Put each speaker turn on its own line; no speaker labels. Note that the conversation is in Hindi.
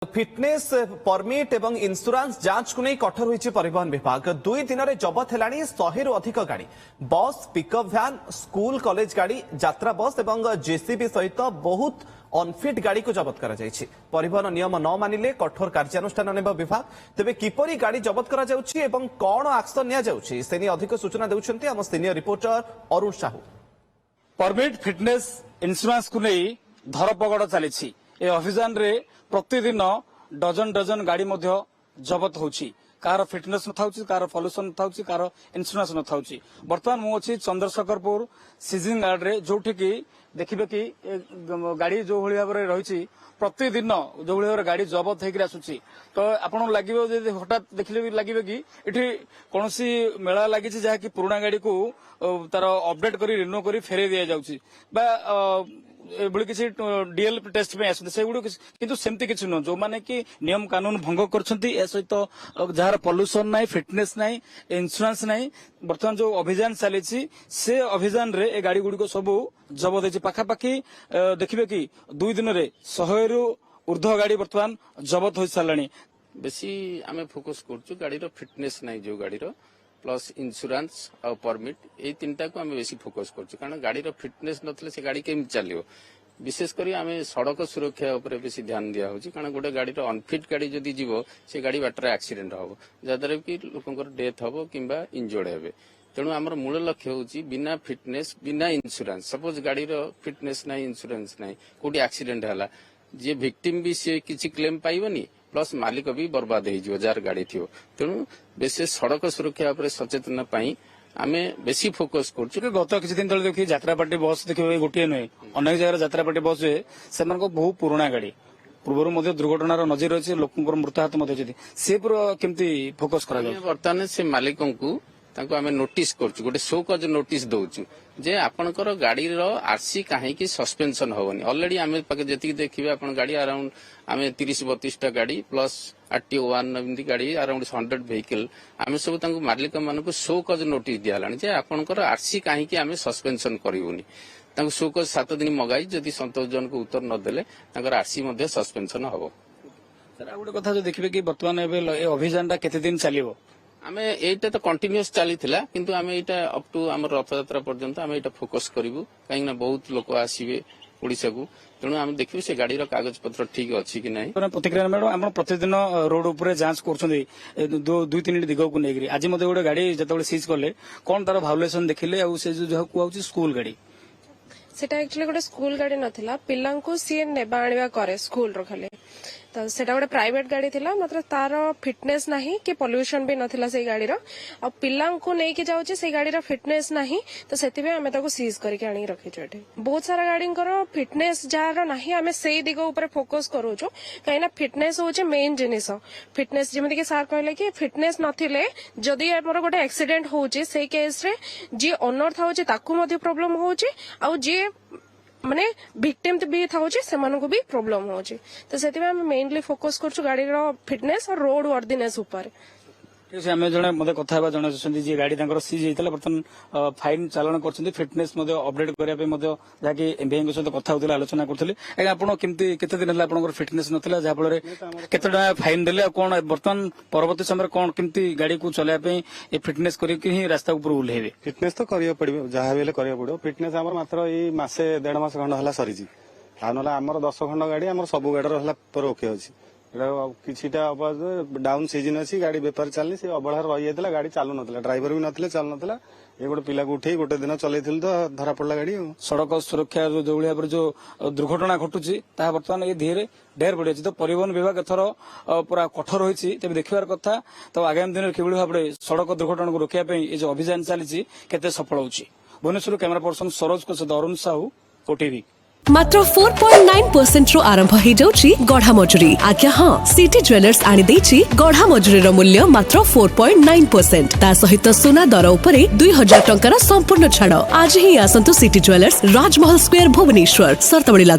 फिटनेस परमिट एवं इंश्योरेंस जांच को नहीं कठोर होइछि परिवहन विभाग। 2 दिन में जबत हेलानी 100 रु अधिक गाड़ी, बस, पिकअप भ्यान, स्कूल कॉलेज गाड़ी, यात्रा बस एवं जेसीबी सहित बहुत अनफिट गाड़ी को जबत करा जायछि। परिवहन नियम न मानिले कठोर कार्यानुष्ठान नेब विभाग। तेबे किपरि गाड़ी जबत करा जाउछि एवं कोन एक्शन निया जाउछि सेनी अधिक सूचना देउछन्ति हम senior reporter Arun Sahu.
Permit fitness insurance को नहीं धरपगड़ चली ए अभियान रे प्रतिदिन डजन डजन गाड़ी मध्य जबत होची। कार फिटनेस न थाउची, कार पॉल्यूशन न थाउची, कार इंश्योरेंस न थाउची। वर्तमान मु अछि चंद्रशेखरपुर सीजिंग गार्ड रे, जोठी की देखिबे कि गाड़ी जो भली भाबरे रहिछि प्रतिदिन जो भली भाबरे गाड़ी जबत हेकि आसुची। तो आपन लागिबो जे हठात देखले भी लागिबे कि एठी कोनोसी मेला लागिछि जहा कि पुराना गाड़ी को तार अपडेट करी रिन्यू करी फेरे दिया जाउची बा एभली किसी डीएल टेस्ट में आसते से किंतु सेमती किसी नुह जो माने कि नियम कानून भंग करछंती ए सहित जार पॉल्यूशन नाही, फिटनेस नाही, इंश्योरेंस नाही। वर्तमान जो अभियान चली से अभियान रे ए गाड़ी गुडी को सब जबत होइछि। पाखापाखी देखिबे कि 2 दिन रे 100 रु ऊर्ध्व गाड़ी वर्तमान जबत हो सारलानी।
बेसी आमे फोकस करछु गाड़ी रो फिटनेस नाही, जो गाड़ी रो प्लस इंश्योरेंस और परमिट ये 3टा को आम बेसी फोकस करछु। कारण गाड़ी रो फिटनेस नथले से गाड़ी केम चलियो। विशेष करी आमे सड़क सुरक्षा ऊपर बेसी ध्यान दिया होछि। कारण गोटे गाड़ी रो अनफिट गाड़ी जदी जीवो से गाड़ी बाटरे एक्सीडेंट हो जादर कि लोकंकर डेथ हो किंबा इंजर्ड हेबे। तेणु आमर मूल लक्ष्य होछि बिना फिटनेस बिना इंश्योरेंस, सपोज गाड़ी रो फिटनेस नाही, इंश्योरेंस नाही, कोटी एक्सीडेंट हला जे विक्टिम भी से किछि क्लेम पाइबनी प्लस मालिक भी बर्बाद हो जार गाड़ी थी। तेणु विशेष सड़क सुरक्षा उपर सचेतन पाई आमे बेसी फोकस करछु।
गत किछि दिन तले देखि यात्रा पार्टी बस देखिबे गोटे नुहे, अनेक जगह यात्रा पार्टी बस जे सेमान को बहुत पुराना गाड़ी पूर्व मध्य दुर्घटनार नजर रही लोकंर मृत्युहात मध्य से पूरा केमती फोकस करा जाय।
वर्तमान से मालिकों को तांको आमे नोटिस करछु, गोटे शो कज नोटिस दउछु जे आपनकर गाड़ी रो आरसी काहे की सस्पेंशन होवनी। ऑलरेडी आमे पाके जति देखिबे आपन गाड़ी अराउंड आमे 30-32 टा गाड़ी प्लस आरटीओ 1 एमती गाड़ी अराउंड 100 व्हीकल आमे सब तांको मालिक मानको को शो कज नोटिस दियालानी जे आपनकर आरसी काहे की आमे सस्पेंशन करिवनी। तांको शो कज 7 दिन मगाई जति संतोषजन को उत्तर न देले तांकर आरसी मध्ये सस्पेंशन होबो।
सर आ गोटे कथा जो देखिबे कि वर्तमान एबे ए अभियानटा केते दिन चलिबो?
आमे एटा तो कंटिन्यूअस चली थिला किंतु आमे एटा अप टू हमर रथयात्रा पर्यंत आमे एटा फोकस करिवु। काहे ना बहुत लोक आसीबे ओडिसा को, तेणु आमे देखिबे से गाड़ी रो कागज पत्र ठीक अछि कि नाही।
प्रतिक्रिया मैडम हम प्रतिदिन रोड ऊपर जांच करछन्ती 2-3 दिग को नेगरी आज मते गोटे गाड़ी जतबे सीज करले कोन तार भाउलेशन देखिले आ से जो कुआउची स्कूल गाड़ी
सेटा एक्चुअली गोटे स्कूल गाड़ी नथिला, पिल्लांको सी नेबा आनिबा करे स्कूल रो खाली। तो सेटा गोटे प्राइवेट गाड़ी थिला, मात्र तार फिटनेस नाही कि पॉल्यूशन भी नथिला से गाड़ी रो आ पिल्लांको नै कि जाउची से गाड़ी रो फिटनेस नाही। तो सेतिबे हमें ताको सीज करके आनी रखिछु। एठी बहुत सारा गाड़ींकर फिटनेस जार नाही आमे सेई दिगो ऊपर फोकस करूछु। काहेना फिटनेस होचे मेन जिनिस। फिटनेस जेमति कि सर कहले कि फिटनेस नथिले जदी हमर गोटे एक्सीडेंट होउची से केस रे जे ओनर थाउची ताकू मध्ये प्रॉब्लम होउची आ जे माने विक्टिम भी थाउची सेमानको भी प्रॉब्लम होउची। तो सेति में हम मेनली फोकस करछु गाड़ी रो फिटनेस और रोड वर्दीनेस ऊपर।
आम जड़े मत कथा जन जी गाड़ी सीज होता बर्तमान फाइन चालान कर फिटनेस अपडेट करने जहाँकि एमबीआई सहित कथा होता आलोचना करें। आज्ञा आप केते दिन है फिटनेस नाला जहाँफल केते टका फाइन देले कौन बर्तमान परवर्ती समय कौन केमती गाड़ी को चलाइए फिटनेस करके रास्ता ऊपर ओह्लैबे?
फिटनेस तो करियो पड़िबो, जहाँ भी पड़ो फिटनेस आमर मात्र ये मासे 1.5 मास खंड है सरी ना आमर 10 खंड गाड़ी आम सब गाड़ी पर ओके अच्छी किछिटा डाउन सीजन अच्छी गाड़ी बेपार चलनी से अवहेला रही जाता गाड़ी चालू ना ड्राइवर भी नथिले चलु ना ये गोटे पिला को उठे गोटे दिन चलई तो धरा पड़ा गाड़ी।
सड़क सुरक्षा जो भाव जो दुर्घटना घटुची बर्तमान ये धीरे ढेर बढ़ी अच्छी। तो परिवहन विभाग एथर पूरा कठोर होती तेज देखिबार कथा। तो आगामी दिन में किभली भाव सड़क दुर्घटना को रोकने ये जो अभियान चली केते सफल होउची। भुवनेश्वर कैमरा पर्सन सरोज को सहित अरुण साहू, ओटीवी।
मात्र 4.9% रु आरंभ हो जाउची गढ़ा मजूरी। आज्ञा हाँ, सिटी ज्वेलर्स आनी देछि गढ़ा मजूरी रो मूल्य मात्र 4.9%। ता सहित सोना दर उपरे 2000 टंकार संपूर्ण छाड़। आज ही आसंतु सिटी ज्वेलर्स, राजमहल स्क्वायर, भुवनेश्वर। सर्तवड़ी